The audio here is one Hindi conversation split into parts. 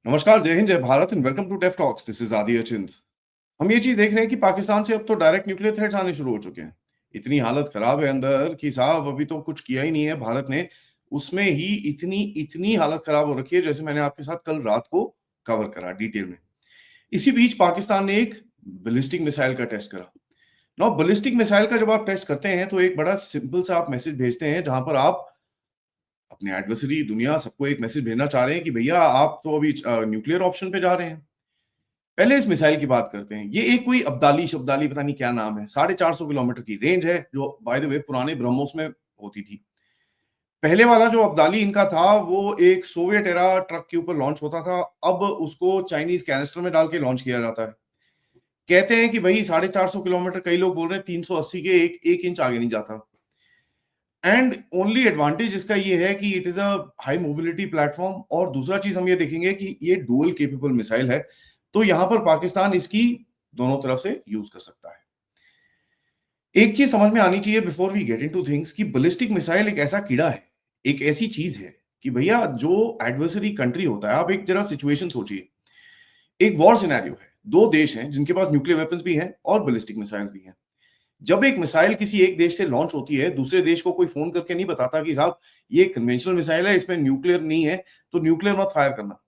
नमस्कार, जय हिंद, जय Bharat and welcome to TEF talks. This is Aadi Achint. हम ये चीज देख रहे हैं कि पाकिस्तान से अब तो डायरेक्ट न्यूक्लियर थ्रेट्स आने शुरू हो चुके हैं। इतनी हालत खराब है अंदर कि साहब अभी तो कुछ किया ही नहीं है भारत ने, उसमें ही इतनी इतनी हालत खराब हो रखी है, जैसे मैंने आपके साथ कल रात को कवर करा डिटेल में। इसी बीच पाकिस्तान ने एक बैलिस्टिक मिसाइल का टेस्ट करा। नाउ बैलिस्टिक मिसाइल का जब आप टेस्ट करते हैं तो एक बड़ा सिंपल सा आप मैसेज भेजते हैं, जहां पर आप अपने एडवर्सरी दुनिया सबको एक मैसेज भेजना चाह रहे हैं कि भैया आप तो अभी न्यूक्लियर ऑप्शन पे जा रहे हैं। पहले इस मिसाइल की बात करते हैं। ये एक कोई अब्दाली शब्दाली पता नहीं क्या नाम है, 450 किलोमीटर की रेंज है, जो बाय द वे पुराने ब्रह्मोस में होती थी। पहले वाला जो अब्दाली इनका था वो एक सोवियत एरा ट्रक के ऊपर लॉन्च होता था, अब उसको चाइनीज कैनिस्टर में डाल के लॉन्च किया जाता है। कहते हैं कि भाई 450 किलोमीटर, कई लोग बोल रहे हैं 380 के एक इंच आगे नहीं जाता। एंड ओनली एडवांटेज इसका ये है कि it is a high mobility platform, और दूसरा चीज हम ये देखेंगे कि ये डुअल केपेबल मिसाइल है, तो यहां पर पाकिस्तान इसकी दोनों तरफ से यूज कर सकता है। एक चीज समझ में आनी चाहिए before we get into things कि बैलिस्टिक मिसाइल एक ऐसा कीड़ा है, एक ऐसी चीज है कि भैया जो एडवर्सरी कंट्री होता है, आप एक जरा सिचुएशन सोचिए। एक वॉर सिनेरियो है, दो देश हैं जिनके पास न्यूक्लियर वेपन्स भी हैं और बैलिस्टिक मिसाइल्स भी हैं। जब एक मिसाइल किसी एक देश से लॉन्च होती है, दूसरे देश को कोई फोन करके नहीं बताता कि साहब ये कन्वेंशनल मिसाइल है, इसमें न्यूक्लियर नहीं है, तो न्यूक्लियर मत फायर करना।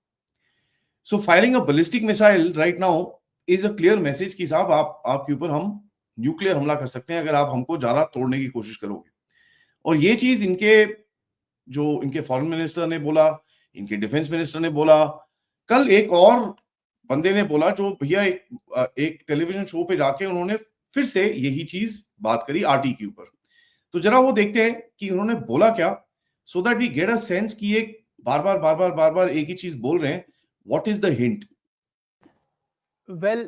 So firing a ballistic missile right now is a clear message कि साहब आपके ऊपर हम न्यूक्लियर हमला कर सकते हैं अगर आप हमको ज्यादा तोड़ने की कोशिश करोगे। और ये चीज इनके फॉरेन मिनिस्टर ने बोला, इनके डिफेंस मिनिस्टर ने बोला, कल एक और बंदे ने बोला जो भैया एक टेलीविजन शो पे जाके उन्होंने फिर से यही चीज बात करी आरटी के ऊपर। तो जरा वो देखते हैं कि उन्होंने बोला क्या, so that we get a sense कि ये बार बार एक ही चीज बोल रहे हैं। What is the hint? Well,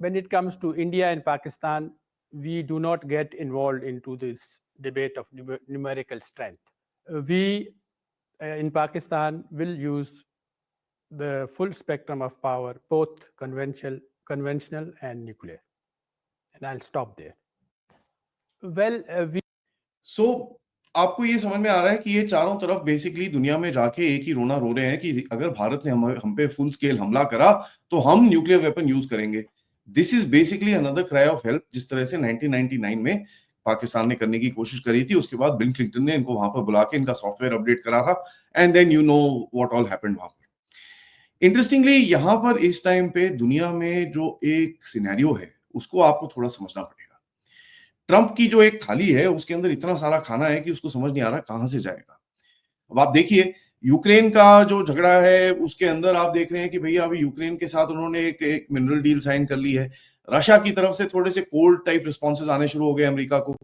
when it comes to India and Pakistan, we do not get involved into this debate of numerical strength. We in Pakistan will use the full spectrum of power, both conventional and nuclear. And I'll stop there. Well, सो आपको ये समझ में आ रहा है कि ये चारों तरफ बेसिकली दुनिया में जाके एक ही रोना रो रहे हैं कि अगर भारत ने हम पे फुल स्केल हमला करा तो हम न्यूक्लियर वेपन यूज करेंगे। This is basically another cry of help, जिस तरह से 1999 में पाकिस्तान ने करने की कोशिश करी थी। उसके बाद बिल क्लिंटन ने इनको वहां पर बुला के इनका सॉफ्टवेयर अपडेट करा था, and then you know what all happened वहां पर। इंटरेस्टिंगली यहां पर इस टाइम पे दुनिया में जो एक सिनेरियो है उसको आपको थोड़ा समझना पड़ेगा। ट्रंप की जो एक थाली है उसके अंदर इतना सारा खाना है कि उसको समझ नहीं आ रहा कहां से जाएगा। अब आप देखिए, यूक्रेन का जो झगड़ा है उसके अंदर आप देख रहे हैं कि भैया अभी यूक्रेन के साथ उन्होंने एक मिनरल डील साइन कर ली है। रशिया की तरफ से थोड़े से कोल्ड टाइप रिस्पॉन्सेज आने शुरू हो गए अमेरिका को,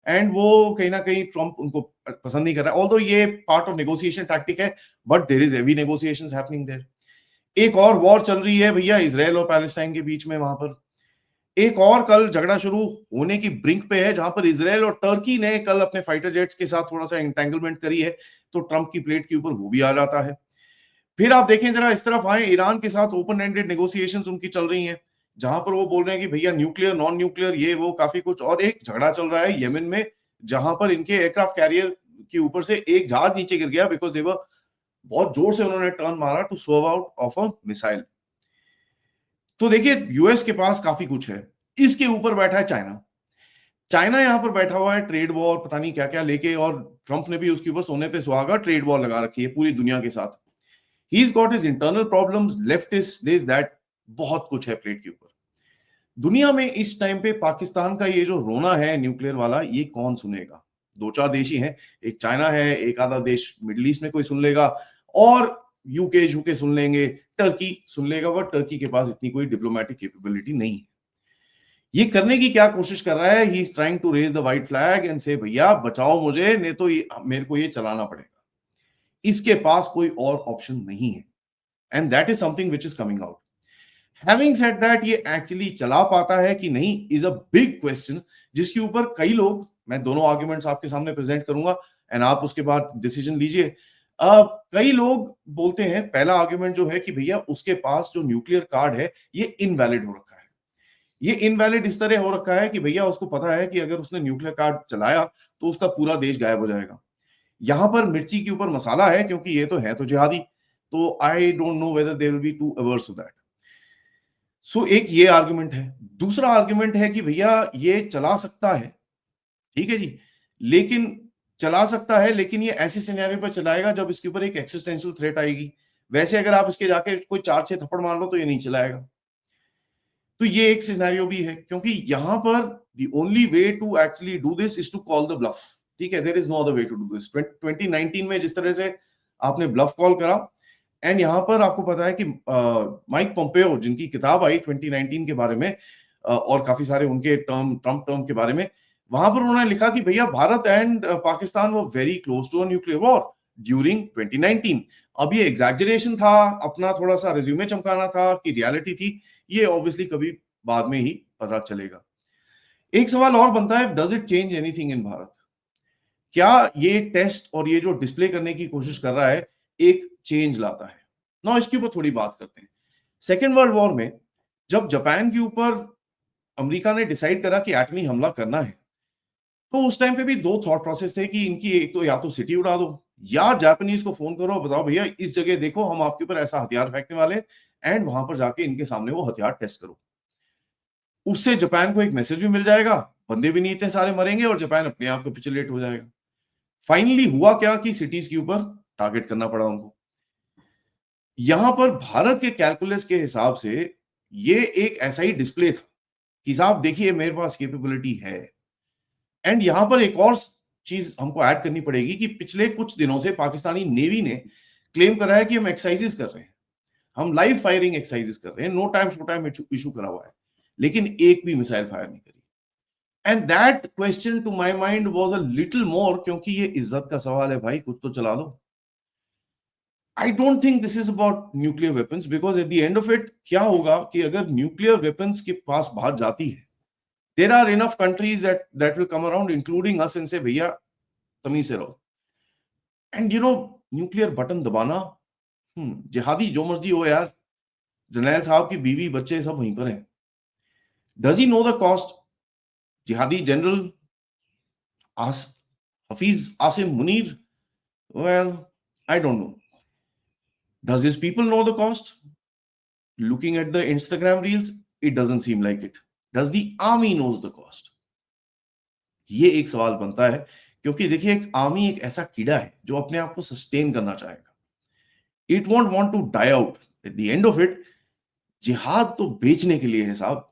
एंड वो कहीं ना कहीं ट्रंप उनको पसंद नहीं कर रहा है। ऑल्दो ये पार्ट ऑफ नेगोशिएशन टैक्टिक है, but there is heavy negotiations happening there. एक और वॉर चल रही है भैया इसराइल और पैलेस्टाइन के बीच में, वहां पर एक और कल झगड़ा शुरू होने की ब्रिंक पे है, जहां पर इसराइल और टर्की ने कल अपने फाइटर जेट्स के साथ थोड़ा सा एंटेंगलमेंट करी है, तो ट्रंप की प्लेट के ऊपर वो भी आ जाता है। फिर आप देखें जरा इस तरफ आए, ईरान के साथ ओपन एंडेड नेगोशिएशंस उनकी चल रही हैं, जहां पर वो बोल रहे हैं कि भैया न्यूक्लियर नॉन न्यूक्लियर ये वो काफी कुछ। और एक झगड़ा चल रहा है यमन में, जहां पर इनके एयरक्राफ्ट कैरियर के ऊपर से एक जहाज नीचे गिर गया, बिकॉज देवर बहुत जोर से उन्होंने टर्न मारा to swerve out of a missile. तो देखिए यूएस के पास काफी कुछ है, इसके ऊपर बैठा है चाइना। चाइना यहां पर बैठा हुआ है ट्रेड वॉर पता नहीं क्या क्या लेके, और ट्रंप ने भी उसके ऊपर सोने पे सुहागा ट्रेड वॉर लगा रखी है पूरी दुनिया के साथ। He is got his internal problems, leftist this that, बहुत कुछ है प्लेट के ऊपर। दुनिया में इस टाइम पे पाकिस्तान का ये जो रोना है न्यूक्लियर वाला, ये कौन सुनेगा? दो चार देश ही हैं, एक चाइना है, एक आधा देश मिडिल ईस्ट में कोई सुन लेगा, और यूके यूके सुन लेंगे, टर्की सुन लेगा, बट टर्की के पास इतनी कोई डिप्लोमेटिक कैपेबिलिटी नहीं है। ये करने की क्या कोशिश कर रहा है? He is trying to raise the white flag and say भैया बचाओ मुझे, नहीं तो मेरे को ये चलाना पड़ेगा। इसके पास कोई और ऑप्शन नहीं है, and that is something which is coming out. Having said that, ये एक्चुअली चला पाता है कि नहीं इज अ बिग क्वेश्चन, जिसके ऊपर कई लोग, मैं दोनों आर्ग्यूमेंट्स आपके सामने प्रेजेंट करूंगा एंड आप उसके बाद डिसीजन लीजिए। कई लोग बोलते हैं, पहला आर्ग्यूमेंट जो है कि भैया उसके पास जो न्यूक्लियर कार्ड है ये इनवैलिड हो रखा है। ये इनवैलिड इस तरह हो रखा है कि भैया उसको पता है कि अगर उसने न्यूक्लियर कार्ड चलाया तो उसका पूरा देश गायब हो जाएगा। यहां पर मिर्ची के ऊपर मसाला है, क्योंकि ये तो है तो जिहादी। तो I don't know whether they will be two hours of that. So एक ये आर्गुमेंट है। दूसरा आर्गुमेंट है कि भैया ये चला सकता है, ठीक है जी, लेकिन चला सकता है, लेकिन ये ऐसे सिनेरियो पर चलाएगा जब इसके ऊपर एक एक्सिस्टेंशियल थ्रेट आएगी। वैसे अगर आप इसके जाके कोई 4-6 थप्पड़ मार लो तो ये नहीं चलाएगा। तो ये एक सिनेरियो भी है, क्योंकि यहां पर the only way to actually do this is to call the bluff. ठीक है, there is no other way to do this. 2019 में जिस तरह से आपने ब्लफ कॉल करा, एंड यहां पर आपको पता है कि माइक पोम्पेओ, जिनकी किताब आई 2019 के बारे में और काफी सारे उनके ट्रम्प टर्म के बारे में, वहां पर उन्होंने लिखा कि भैया भारत एंड पाकिस्तान वो very close to a nuclear war during 2019। अब ये एग्जैजरेशन था, अपना थोड़ा सा रिज्यूमे चमकाना था कि रियलिटी थी, ये ऑब्वियसली कभी बाद में ही पता चलेगा। एक सवाल और बनता है, does it change anything in Bharat? क्या ये टेस्ट और ये जो डिस्प्ले करने की कोशिश कर रहा है एक चेंज लाता है? ना इसके ऊपर थोड़ी बात करते हैं। सेकेंड वर्ल्ड वॉर में जब जापान के ऊपर अमेरिका ने डिसाइड करा कि एटमी हमला करना है, तो उस टाइम पे भी दो थॉट प्रोसेस थे कि इनकी एक तो या तो सिटी उड़ा दो, या जापानीज को फोन करो, बताओ भैया इस जगह देखो हम आपके ऊपर ऐसा हथियार फेंकने वाले, एंड वहां पर जाके इनके सामने वो हथियार टेस्ट करो। उससे जापान को एक मैसेज भी मिल जाएगा, बंदे भी नहीं इतने सारे मरेंगे और जापान अपने आप कैपिचुलेट हो जाएगा। फाइनली हुआ क्या कि सिटीज के ऊपर टारगेट करना पड़ा उनको। यहां पर भारत के कैलकुलस के हिसाब से ये एक ऐसा ही डिस्प्ले था कि साहब देखिए मेरे पास कैपेबिलिटी है। एंड यहां पर एक और चीज हमको ऐड करनी पड़ेगी कि पिछले कुछ दिनों से पाकिस्तानी नेवी ने क्लेम करा है कि हम एक्सरसाइजेस कर रहे हैं, हम लाइव फायरिंग एक्सरसाइजेस कर रहे हैं, no time show time issue करा हुआ है, लेकिन एक भी मिसाइल फायर नहीं करी। And that question to my mind was a little more, क्योंकि ये इज्जत का सवाल है भाई, कुछ तो चला लो। I don't think this is about nuclear weapons, because at the end of it क्या होगा कि अगर न्यूक्लियर वेपन्स के पास बात जाती है, there are enough countries that will come around including us and say भैया तमीज से रहो। And you know nuclear button दबाना, जिहादी जो मर्जी हो यार, जर्नैल साहब की बीवी बच्चे सब वहीं पर हैं। Does he know the cost? जिहादी general Hafiz Asim Munir, well I don't know. Does his people know the cost? Looking at the Instagram reels, it doesn't seem like it. Does the army knows the cost? ये एक सवाल बनता है, क्योंकि देखिए एक आर्मी एक ऐसा कीड़ा है जो अपने आप को सस्टेन करना चाहेगा। It won't want to die out. At the end of it जिहाद तो बेचने के लिए है साहब,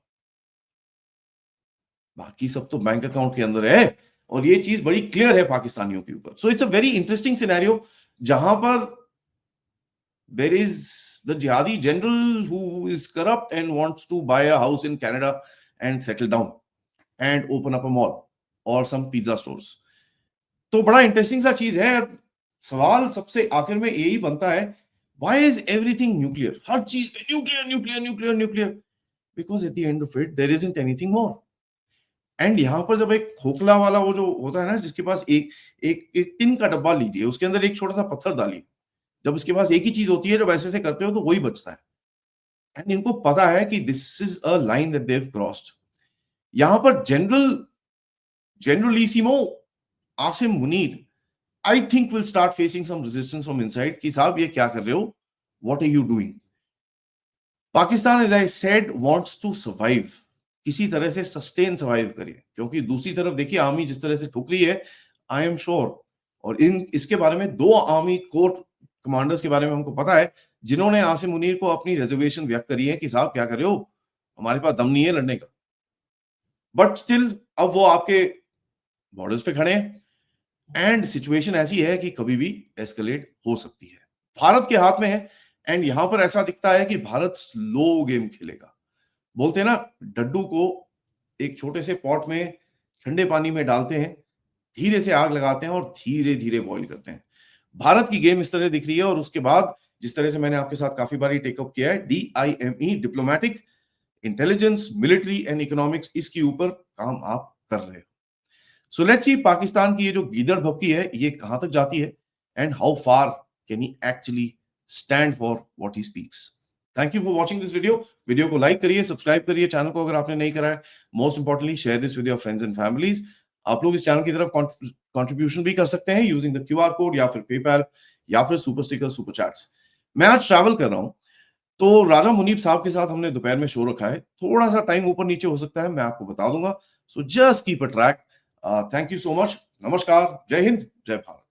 बाकी सब तो बैंक अकाउंट के अंदर है, और ये चीज बड़ी क्लियर है पाकिस्तानियों के ऊपर। So it's a very interesting scenario जहां पर देयर इज द जिहादी general who is corrupt and wants to buy a house in Canada and settle down and open up a mall और सम पिज्जा स्टोर्स। तो बड़ा इंटरेस्टिंग सा चीज है। सवाल सबसे आखिर में यही बनता है, व्हाई इज एवरीथिंग न्यूक्लियर? हर चीज nuclear nuclear nuclear nuclear, because at the end of it there isn't anything more. And यहां पर जब एक खोखला वाला वो जो होता है ना, जिसके पास एक एक एक टिन का डब्बा लीजिए, उसके अंदर एक छोटा सा पत्थर डालिए, जब उसके पास एक ही चीज होती है, जब ऐसे से करते हो तो वही बचता है। एंड इनको पता है कि this is a line that they have crossed. यहां पर जनरलीसिमो Asim Munir I think will start facing some resistance from inside कि साहब ये क्या कर रहे हो? What are you doing? Pakistan as I said wants to survive, किसी तरह से सस्टेन सर्वाइव करे, क्योंकि दूसरी तरफ देखिए आर्मी जिस तरह से ठुक रही है, आई एम श्योर। और इसके बारे में दो आर्मी कोर कमांडर्स के बारे में हमको पता है, जिन्होंने आसिम मुनीर को अपनी रिजर्वेशन व्यक्त करी है कि साहब क्या कर रहे हो, हमारे पास दम नहीं है लड़ने का। बट स्टिल अब वो आपके बॉर्डर्स पे खड़े हैं, एंड सिचुएशन ऐसी है कि कभी भी एस्केलेट हो सकती है। भारत के हाथ में है, एंड यहां पर ऐसा दिखता है कि भारत स्लो गेम खेलेगा। बोलते हैं ना, डड्डू को एक छोटे से पॉट में ठंडे पानी में डालते हैं, धीरे से आग लगाते हैं और धीरे धीरे बॉईल करते हैं। भारत की गेम इस तरह दिख रही है। और उसके बाद जिस तरह से मैंने आपके साथ काफी बारी टेकअप किया है, DIME, diplomatic, intelligence, military and economics, इसके ऊपर काम आप कर रहे हो। सो लेट्स सी पाकिस्तान की ये जो गीदड़ भपकी है ये कहां तक जाती है, and how far can he actually stand for what he speaks. Thank you for watching this video. Video को लाइक करिए, सब्सक्राइब करिए चैनल को अगर आपने नहीं करा है। Most importantly share this with your friends and families. आप लोग इस चैनल की तरफ कंट्रीब्यूशन भी कर सकते हैं यूजिंग द QR कोड, या फिर पेपैल, या फिर सुपर स्टिकर, सुपर चैट्स। मैं आज ट्रैवल कर रहा हूँ, तो राजा मुनीब साहब के साथ हमने दोपहर में शो रखा है। थोड़ा-सा टाइम ऊपर-नीचे हो सकता है, मैं आपको बता दूँगा। So just keep a track. Thank you so much. नमस्कार, जय हिंद, जय भारत।